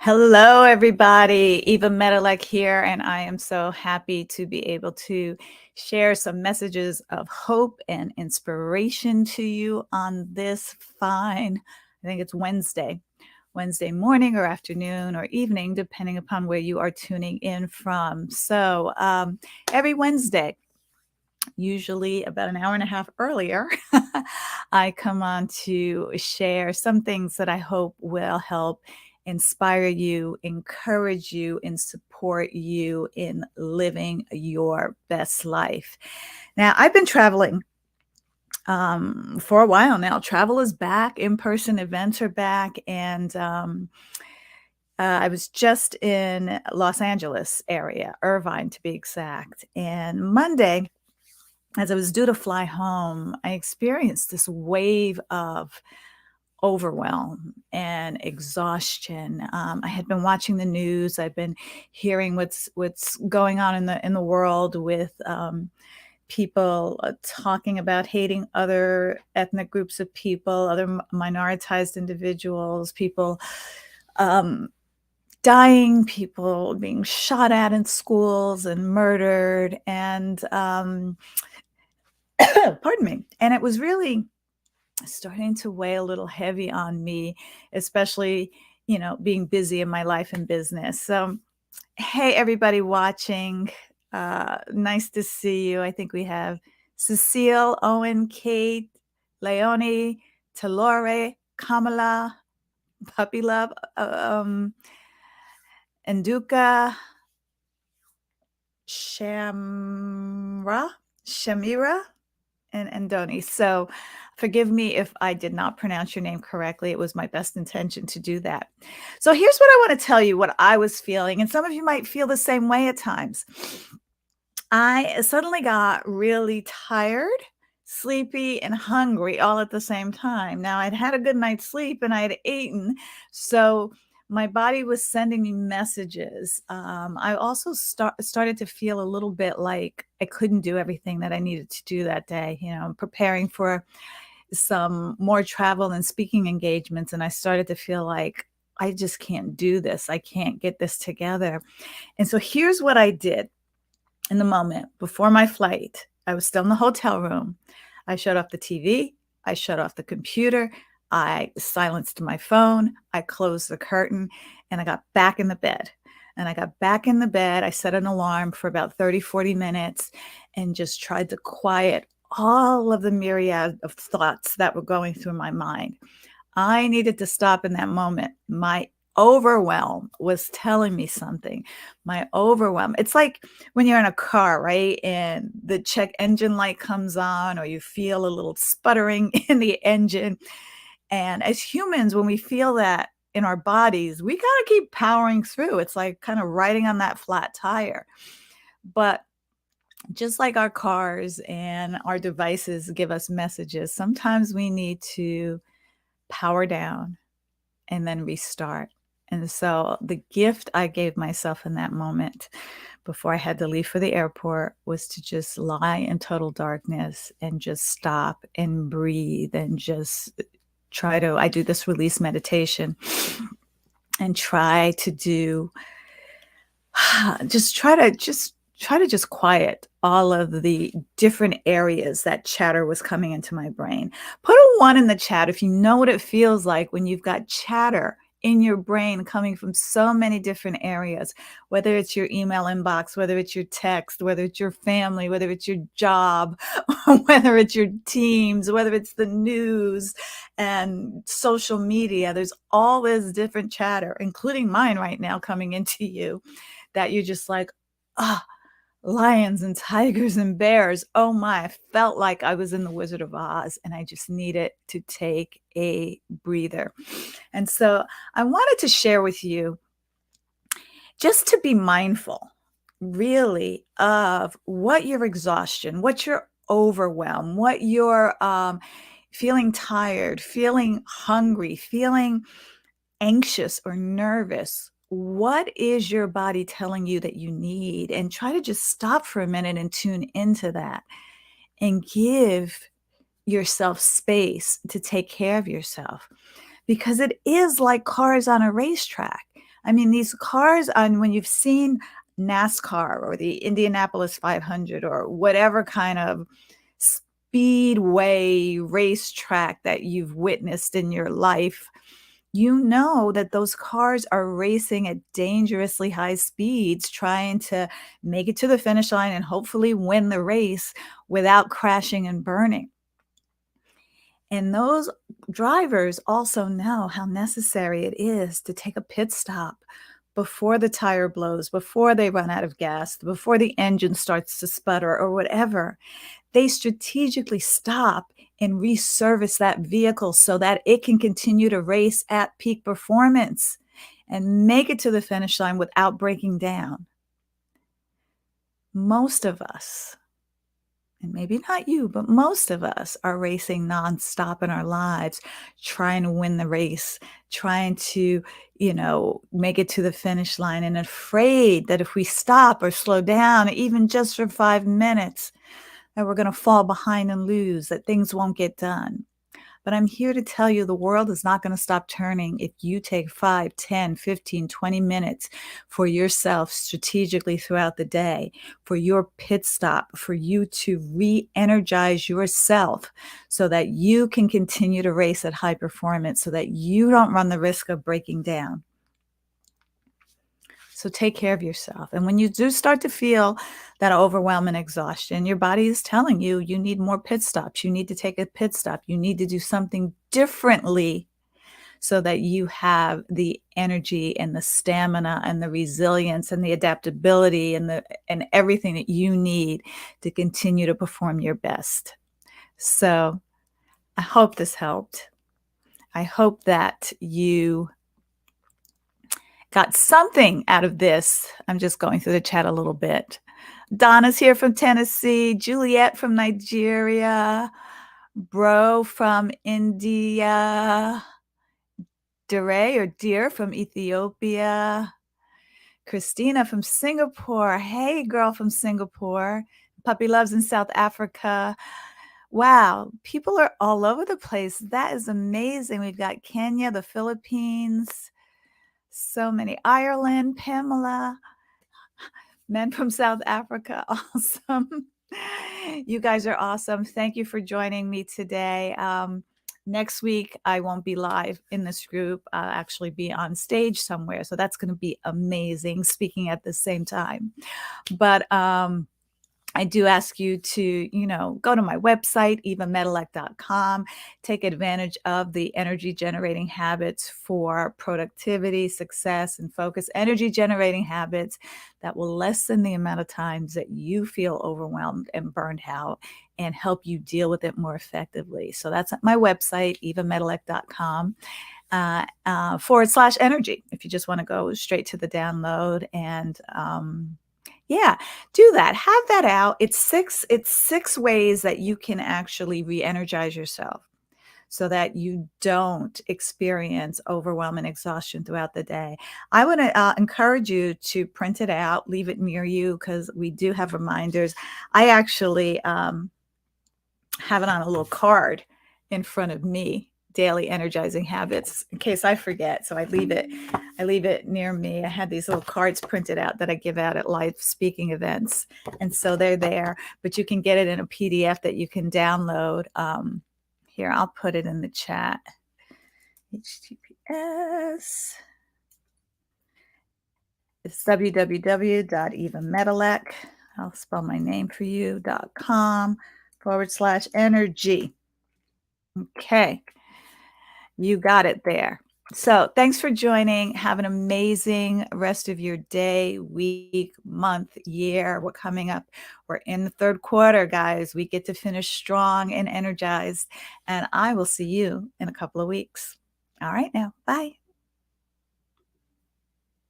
Hello, everybody. Eva Medilek here, and I am so happy to be able to share some messages of hope and inspiration to you on this fine, I think it's Wednesday morning or afternoon or evening, depending upon where you are tuning in from. So every Wednesday, usually about an hour and a half earlier, I come on to share some things that I hope will help inspire you, encourage you, and support you in living your best life. Now, I've been traveling for a while now. Travel is back, in person events are back, and I was just in Los Angeles area, Irvine to be exact. And Monday, as I was due to fly home, I experienced this wave of overwhelm and exhaustion. I had been watching the news. I've been hearing what's going on in the world with people talking about hating other ethnic groups of people, other minoritized individuals, people dying, people being shot at in schools and murdered, and pardon me. And it was really starting to weigh a little heavy on me, especially, being busy in my life and business. So, hey, everybody watching, nice to see you. I think we have Cecile, Owen, Kate, Leonie, Talore, Kamala, Puppy Love, Nduka, Shamira, and Doni. So forgive me if I did not pronounce your name correctly. It was my best intention to do that. So here's what I want to tell you what I was feeling, and some of you might feel the same way at times. I suddenly got really tired, sleepy, and hungry all at the same time. Now, I'd had a good night's sleep and I had eaten, so my body was sending me messages. I also started to feel a little bit like I couldn't do everything that I needed to do that day. I'm preparing for some more travel and speaking engagements, and I started to feel like I just can't do this. I can't get this together. And so here's what I did in the moment before my flight. I was still in the hotel room. I shut off the TV. I shut off the computer. I silenced my phone. I closed the curtain and I got back in the bed. And I got back in the bed. I set an alarm for about 30, 40 minutes and just tried to quiet all of the myriad of thoughts that were going through my mind. I needed to stop in that moment. My overwhelm was telling me something. My overwhelm. It's like when you're in a car, right? And the check engine light comes on, or you feel a little sputtering in the engine. And as humans, when we feel that in our bodies, we got to keep powering through. It's like kind of riding on that flat tire. But just like our cars and our devices give us messages, sometimes we need to power down and then restart. And so the gift I gave myself in that moment before I had to leave for the airport was to just lie in total darkness and just stop and breathe and just I do this release meditation and try to do, try to just quiet all of the different areas that chatter was coming into my brain. Put a 1 in the chat if you know what it feels like when you've got chatter in your brain coming from so many different areas, whether it's your email inbox, whether it's your text, whether it's your family, whether it's your job, whether it's your teams, whether it's the news and social media. There's all this different chatter, including mine right now, coming into you, that you're just like, ah, lions and tigers and bears. Oh my, I felt like I was in the Wizard of Oz and I just needed to take a breather. And so I wanted to share with you just to be mindful, really, of what your exhaustion, what your overwhelm, what your feeling tired, feeling hungry, feeling anxious or nervous. What is your body telling you that you need? And try to just stop for a minute and tune into that and give yourself space to take care of yourself, because it is like cars on a racetrack. I mean, these cars on when you've seen NASCAR or the Indianapolis 500 or whatever kind of speedway racetrack that you've witnessed in your life, you know that those cars are racing at dangerously high speeds, trying to make it to the finish line and hopefully win the race without crashing and burning. And those drivers also know how necessary it is to take a pit stop before the tire blows, before they run out of gas, before the engine starts to sputter or whatever. They strategically stop and reservice that vehicle so that it can continue to race at peak performance and make it to the finish line without breaking down. Most of us, and maybe not you, but most of us are racing nonstop in our lives, trying to win the race, trying to, make it to the finish line, and afraid that if we stop or slow down, even just for 5 minutes, that we're going to fall behind and lose, that things won't get done. But I'm here to tell you the world is not going to stop turning if you take 5, 10, 15, 20 minutes for yourself strategically throughout the day, for your pit stop, for you to re-energize yourself so that you can continue to race at high performance, so that you don't run the risk of breaking down. So take care of yourself. And when you do start to feel that overwhelm and exhaustion, your body is telling you you need more pit stops. You need to take a pit stop. You need to do something differently so that you have the energy and the stamina and the resilience and the adaptability and everything that you need to continue to perform your best. So I hope this helped. I hope that you got something out of this. I'm just going through the chat a little bit. Donna's here from Tennessee, Juliet from Nigeria, Bro from India, Dere or Dear from Ethiopia, Christina from Singapore. Hey, girl from Singapore. Puppy Loves in South Africa. Wow, people are all over the place. That is amazing. We've got Kenya, the Philippines, so many. Ireland, Pamela, men from South Africa. Awesome. You guys are awesome. Thank you for joining me today. Next week, I won't be live in this group. I'll actually be on stage somewhere. So that's going to be amazing, speaking at the same time. But I do ask you to, go to my website, evamedilek.com, take advantage of the energy generating habits for productivity, success, and focus. Energy generating habits that will lessen the amount of times that you feel overwhelmed and burned out and help you deal with it more effectively. So that's at my website, evamedilek.com. /energy, if you just want to go straight to the download and, yeah, do that. Have that out. It's six ways that you can actually re-energize yourself so that you don't experience overwhelm and exhaustion throughout the day. I would encourage you to print it out, leave it near you, because we do have reminders. I actually have it on a little card in front of me, daily energizing habits, in case I forget. So I leave it near me. I had these little cards printed out that I give out at live speaking events. And so they're there, but you can get it in a PDF that you can download. Here, I'll put it in the chat. HTTPS. It's www.evamedilek. I'll spell my name for you, .com /energy. Okay. You got it there. So thanks for joining. Have an amazing rest of your day, week, month, year. We're coming up. We're in the third quarter, guys. We get to finish strong and energized. And I will see you in a couple of weeks. All right now. Bye.